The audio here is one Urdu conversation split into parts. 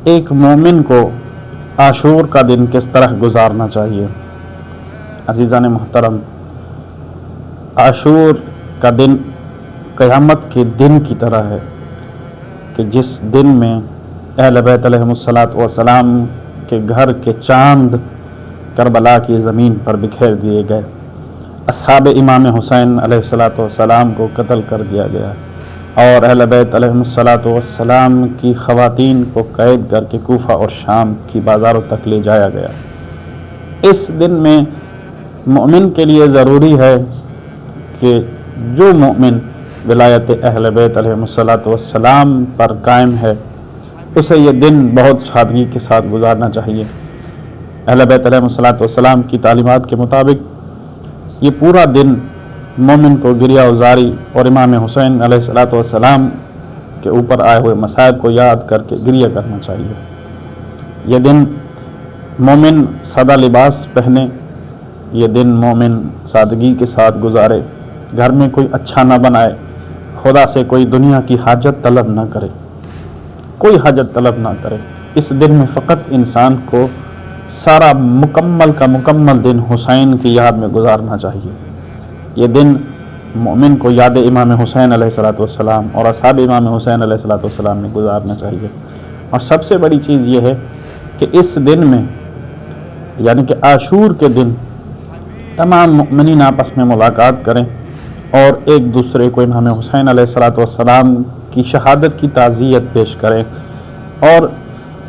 ایک مومن کو عاشور کا دن کس طرح گزارنا چاہیے۔ عزیزان محترم، عاشور کا دن قیامت کے دن کی طرح ہے کہ جس دن میں اہل بیت علیہم السلام کے گھر کے چاند کربلا کی زمین پر بکھیر دیے گئے، اصحاب امام حسین علیہ السلام کو قتل کر دیا گیا، اور اہل بیت علیہم السلام کی خواتین کو قید کر کے کوفہ اور شام کی بازاروں تک لے جایا گیا۔ اس دن میں مومن کے لیے ضروری ہے کہ جو مومن ولایت اہل بیت علیہم السلام پر قائم ہے اسے یہ دن بہت سادگی کے ساتھ گزارنا چاہیے۔ اہل بیت علیہم السلام کی تعلیمات کے مطابق یہ پورا دن مومن کو گریہ وزاری اور امام حسین علیہ السلام کے اوپر آئے ہوئے مصائب کو یاد کر کے گریہ کرنا چاہیے۔ یہ دن مومن سادہ لباس پہنے، یہ دن مومن سادگی کے ساتھ گزارے، گھر میں کوئی اچھا نہ بنائے، خدا سے کوئی دنیا کی حاجت طلب نہ کرے، کوئی حاجت طلب نہ کرے۔ اس دن میں فقط انسان کو سارا مکمل کا مکمل دن حسین کی یاد میں گزارنا چاہیے۔ یہ دن مومن کو یاد امام حسین علیہ السلام اور اصحاب امام حسین علیہ السلام میں گزارنا چاہیے۔ اور سب سے بڑی چیز یہ ہے کہ اس دن میں یعنی کہ عاشور کے دن تمام مومنین آپس میں ملاقات کریں اور ایک دوسرے کو امام حسین علیہ السلام کی شہادت کی تعزیت پیش کریں، اور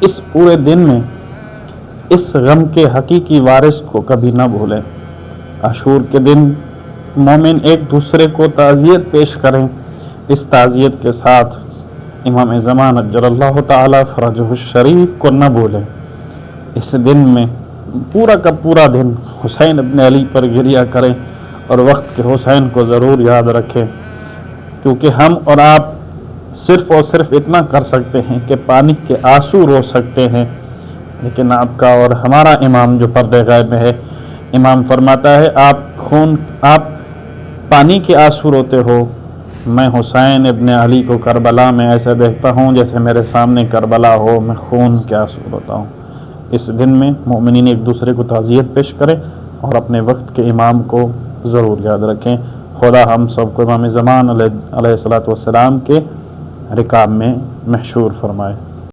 اس پورے دن میں اس غم کے حقیقی وارث کو کبھی نہ بھولیں۔ عاشور کے دن مومن ایک دوسرے کو تعزیت پیش کریں، اس تعزیت کے ساتھ امام زمان اجل اللہ تعالی فرجہ الشریف کو نہ بھولیں۔ اس دن میں پورا کا پورا دن حسین ابن علی پر گریہ کریں اور وقت کے حسین کو ضرور یاد رکھیں، کیونکہ ہم اور آپ صرف اور صرف اتنا کر سکتے ہیں کہ پانی کے آنسو رو سکتے ہیں، لیکن آپ کا اور ہمارا امام جو پردے غیب میں ہے، امام فرماتا ہے آپ پانی کے آنسو روتے ہو، میں حسین ابن علی کو کربلا میں ایسے دیکھتا ہوں جیسے میرے سامنے کربلا ہو، میں خون کے آنسو روتا ہوں۔ اس دن میں مومنین ایک دوسرے کو تعزیت پیش کریں اور اپنے وقت کے امام کو ضرور یاد رکھیں۔ خدا ہم سب کو امام زمان علیہ السلام کے رکاب میں محشور فرمائے۔